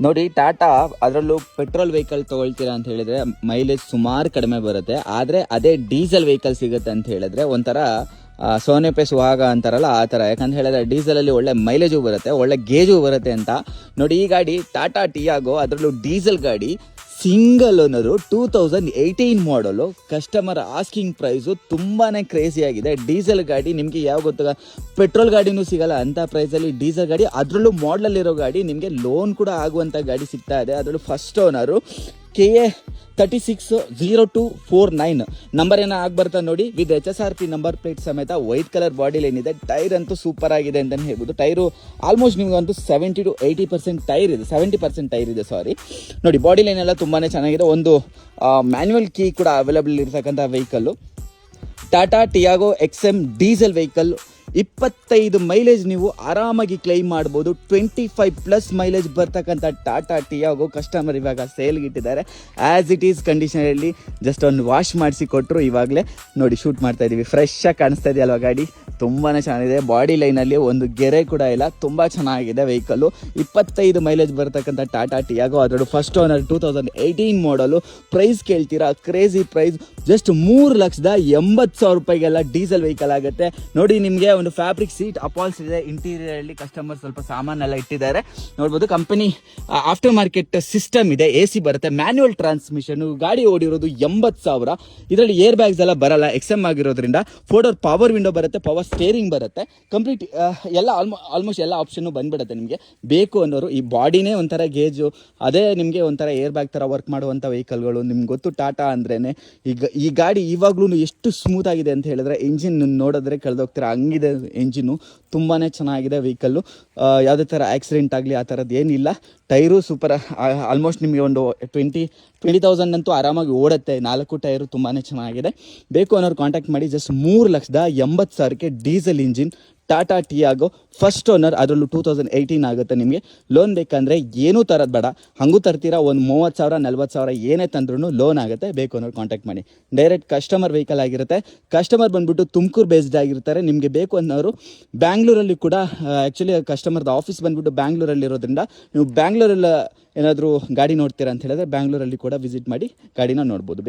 ನೋಡಿ ಟಾಟಾ ಅದರಲ್ಲೂ petrol vehicle ತೊಗೊಳ್ತೀರಾ ಅಂತ ಹೇಳಿದ್ರೆ ಮೈಲೇಜ್ ಸುಮಾರು ಕಡಿಮೆ ಬರುತ್ತೆ. ಆದರೆ ಅದೇ ಡೀಸೆಲ್ ವೆಹಿಕಲ್ ಸಿಗುತ್ತೆ ಅಂತ ಹೇಳಿದ್ರೆ ಒಂಥರ ಸೋನೆ ಪೆ ಸುಹಾಗ ಅಂತಾರಲ್ಲ ಆ ಥರ. ಯಾಕಂತ ಹೇಳಿದ್ರೆ ಡೀಸೆಲಲ್ಲಿ ಒಳ್ಳೆ ಮೈಲೇಜು ಬರುತ್ತೆ, ಒಳ್ಳೆ ಗೇಜು ಬರುತ್ತೆ ಅಂತ. ನೋಡಿ ಈ ಗಾಡಿ ಟಾಟಾ ಟಿಯಾಗೋ, ಅದರಲ್ಲೂ ಡೀಸೆಲ್ ಗಾಡಿ, ಸಿಂಗಲ್ ಓನರು, 2018 ಮಾಡಲು. ಕಸ್ಟಮರ್ ಆಸ್ಕಿಂಗ್ ಪ್ರೈಸು ತುಂಬಾ ಕ್ರೇಜಿ ಆಗಿದೆ. ಡೀಸೆಲ್ ಗಾಡಿ ನಿಮಗೆ ಯಾವ ಗೊತ್ತಾಗ, ಪೆಟ್ರೋಲ್ ಗಾಡಿನೂ ಸಿಗಲ್ಲ ಅಂಥ ಪ್ರೈಸಲ್ಲಿ ಡೀಸೆಲ್ ಗಾಡಿ, ಅದರಲ್ಲೂ ಮಾಡಲಲ್ಲಿರೋ ಗಾಡಿ, ನಿಮಗೆ ಲೋನ್ ಕೂಡ ಆಗುವಂಥ ಗಾಡಿ ಸಿಗ್ತಾ ಇದೆ. ಅದರಲ್ಲೂ ಫಸ್ಟ್ ಓನರು KA 360249 ನಂಬರ್ ಏನೋ ಆಗ್ಬರ್ತಾ ನೋಡಿ, ವಿತ್ HSRP ನಂಬರ್ ಪ್ಲೇಟ್ ಸಮೇತ. ವೈಟ್ ಕಲರ್ ಬಾಡಿ ಲೈನ್ ಇದೆ. ಟೈರ್ ಅಂತೂ ಸೂಪರ್ ಆಗಿದೆ ಅಂತಲೇ ಹೇಳ್ಬೋದು. ಟೈರು ಆಲ್ಮೋಸ್ಟ್ ನಿಮಗಂತೂ 70 to 80% ಟೈರ್ ಇದೆ, 70% ಟೈರ್ ಇದೆ ಸಾರಿ. ನೋಡಿ ಬಾಡಿ ಲೈನ್ ಎಲ್ಲ ತುಂಬಾ ಚೆನ್ನಾಗಿದೆ. ಒಂದು ಮ್ಯಾನ್ಯುವಲ್ ಕೀ ಕೂಡ ಅವೈಲಬಲ್ ಇರ್ತಕ್ಕಂಥ vehicle Tata Tiago XM diesel vehicle. 25 mileage ನೀವು ಆರಾಮಾಗಿ ಕ್ಲೈಮ್ ಮಾಡ್ಬೋದು. 25+ ಮೈಲೇಜ್ ಬರ್ತಕ್ಕಂಥ ಟಾಟಾ ಟಿಯಾಗೋ ಕಸ್ಟಮರ್ ಇವಾಗ ಸೇಲ್ಗೆ ಇಟ್ಟಿದ್ದಾರೆ. ಆ್ಯಸ್ ಇಟ್ ಈಸ್ ಕಂಡೀಷನಲ್ಲಿ ಜಸ್ಟ್ ಒಂದು ವಾಶ್ ಮಾಡಿಸಿ ಕೊಟ್ಟರು. ಇವಾಗಲೇ ನೋಡಿ ಶೂಟ್ ಮಾಡ್ತಾ ಇದ್ದೀವಿ. ಫ್ರೆಶ್ಶಾಗಿ ಕಾಣಿಸ್ತಾ ಇದೆಯಲ್ವ ಗಾಡಿ, ತುಂಬಾ ಚೆನ್ನಾಗಿದೆ. ಬಾಡಿ ಲೈನಲ್ಲಿ ಒಂದು ಗೆರೆ ಕೂಡ ಇಲ್ಲ, ತುಂಬ ಚೆನ್ನಾಗಿದೆ ವೆಹಿಕಲ್ಲು. 25 ಮೈಲೇಜ್ ಬರ್ತಕ್ಕಂಥ ಟಾಟಾ ಟಿಯಾಗೋ, ಅದರಲ್ಲೂ ಫಸ್ಟ್ ಓನರ್, 2018 ಮಾಡಲು. ಪ್ರೈಸ್ ಕೇಳ್ತೀರಾ, ಕ್ರೇಜಿ ಪ್ರೈಸ್. ಜಸ್ಟ್ 3,80,000 ರೂಪಾಯಿಗೆಲ್ಲ ಡೀಸೆಲ್ ವೆಹಿಕಲ್ ಆಗುತ್ತೆ. ನೋಡಿ ನಿಮಗೆ ಒಂದು ಫ್ಯಾಬ್ರಿಕ್ ಸೀಟ್ ಅಪಾಲ್ಸ್ ಇದೆ. ಇಂಟೀರಿಯರ್ ಅಲ್ಲಿ ಕಸ್ಟಮರ್ ಸ್ವಲ್ಪ ಸಾಮಾನೆಲ್ಲ ಇಟ್ಟಿದ್ದಾರೆ ನೋಡ್ಬೋದು. ಕಂಪನಿ ಆಫ್ಟರ್ ಮಾರ್ಕೆಟ್ ಸಿಸ್ಟಮ್ ಇದೆ, AC ಬರುತ್ತೆ, ಮ್ಯಾನ್ಯುವಲ್ ಟ್ರಾನ್ಸ್ಮಿಷನ್. ಗಾಡಿ ಓಡಿರೋದು 80,000. ಇದರಲ್ಲಿ ಏರ್ ಬ್ಯಾಗ್ಸ್ ಎಲ್ಲ ಬರಲ್ಲ, XM ಆಗಿರೋದ್ರಿಂದ. 4 ಡೋರ್ ಪವರ್ ವಿಂಡೋ ಬರುತ್ತೆ, ಪವರ್ ಸ್ಟೇರಿಂಗ್ ಬರುತ್ತೆ. ಕಂಪ್ಲೀಟ್ ಎಲ್ಲ ಆಲ್ಮೋಸ್ಟ್ ಎಲ್ಲ ಆಪ್ಷನ್ನು ಬಂದ್ಬಿಡುತ್ತೆ ನಿಮಗೆ. ಬೇಕು ಅನ್ನೋರು ಈ ಬಾಡಿನೇ ಒಂಥರ ಗೇಜು, ಅದೇ ನಿಮಗೆ ಒಂಥರ ಏರ್ ಬ್ಯಾಗ್ ಥರ ವರ್ಕ್ ಮಾಡುವಂಥ ವೆಹಿಕಲ್ಗಳು. ನಿಮ್ಗೆ ಗೊತ್ತು ಟಾಟಾ ಅಂದ್ರೇ. ಈಗ ಈ ಗಾಡಿ ಇವಾಗ್ಲೂ ಎಷ್ಟು ಸ್ಮೂತ್ ಆಗಿದೆ ಅಂತ ಹೇಳಿದ್ರೆ, ಇಂಜಿನ್ ನೋಡಿದ್ರೆ ಕಳೆದೋಗ್ತೀರ, ಹಂಗಿದೆ ಎಂಜಿನು. ತುಂಬಾ ಚೆನ್ನಾಗಿದೆ ವೆಹಿಕಲ್ಲು. ಯಾವುದೇ ಥರ ಆಕ್ಸಿಡೆಂಟ್ ಆಗಲಿ ಆ ಥರದ್ದು ಏನಿಲ್ಲ. Tyre super. ಆಲ್ಮೋಸ್ಟ್ ನಿಮಗೆ ಒಂದು 20,000 ಅಂತೂ ಆರಾಮಾಗಿ ಓಡುತ್ತೆ. 4 ಟೈರು ತುಂಬಾ ಚೆನ್ನಾಗಿದೆ. ಬೇಕು ಅನ್ನೋರು ಕಾಂಟ್ಯಾಕ್ಟ್ ಮಾಡಿ. ಜಸ್ಟ್ 3,80,000ಕ್ಕೆ diesel engine Tata Tiago first owner, ಅದರಲ್ಲೂ 2018 ಆಗುತ್ತೆ. ನಿಮಗೆ ಲೋನ್ ಬೇಕಂದರೆ ಏನೂ ತರೋದು ಬೇಡ, ಹಾಗೂ ತರ್ತೀರಾ ಒಂದು 30,000 40,000 ಏನೇ ತಂದ್ರೂ ಲೋನ್ ಆಗುತ್ತೆ. ಬೇಕು ಅನ್ನೋರು ಕಾಂಟ್ಯಾಕ್ಟ್ ಮಾಡಿ. ಡೈರೆಕ್ಟ್ ಕಸ್ಟಮರ್ ವೆಹಿಕಲ್ ಆಗಿರುತ್ತೆ. ಕಸ್ಟಮರ್ ಬಂದುಬಿಟ್ಟು ತುಮಕೂರು ಬೇಸ್ಡ್ ಆಗಿರ್ತಾರೆ. ನಿಮಗೆ ಬೇಕು ಅನ್ನೋರು ಬ್ಯಾಂಗ್ಳೂರಲ್ಲಿ ಕೂಡ, ಆ್ಯಕ್ಚುಲಿ ಕಸ್ಟಮರ್ದು ಆಫೀಸ್ ಬಂದುಬಿಟ್ಟು ಬ್ಯಾಂಗ್ಳೂರಲ್ಲಿರೋದ್ರಿಂದ ನೀವು ಬ್ಯಾಂಗ್ಳೂರಲ್ಲಿ ಏನಾದರೂ ಗಾಡಿ ನೋಡ್ತೀರಾ ಅಂತ ಹೇಳಿದ್ರೆ ಬ್ಯಾಂಗ್ಳೂರಲ್ಲಿ ಕೂಡ ವಿಸಿಟ್ ಮಾಡಿ ಗಾಡಿನ ನೋಡ್ಬೋದು.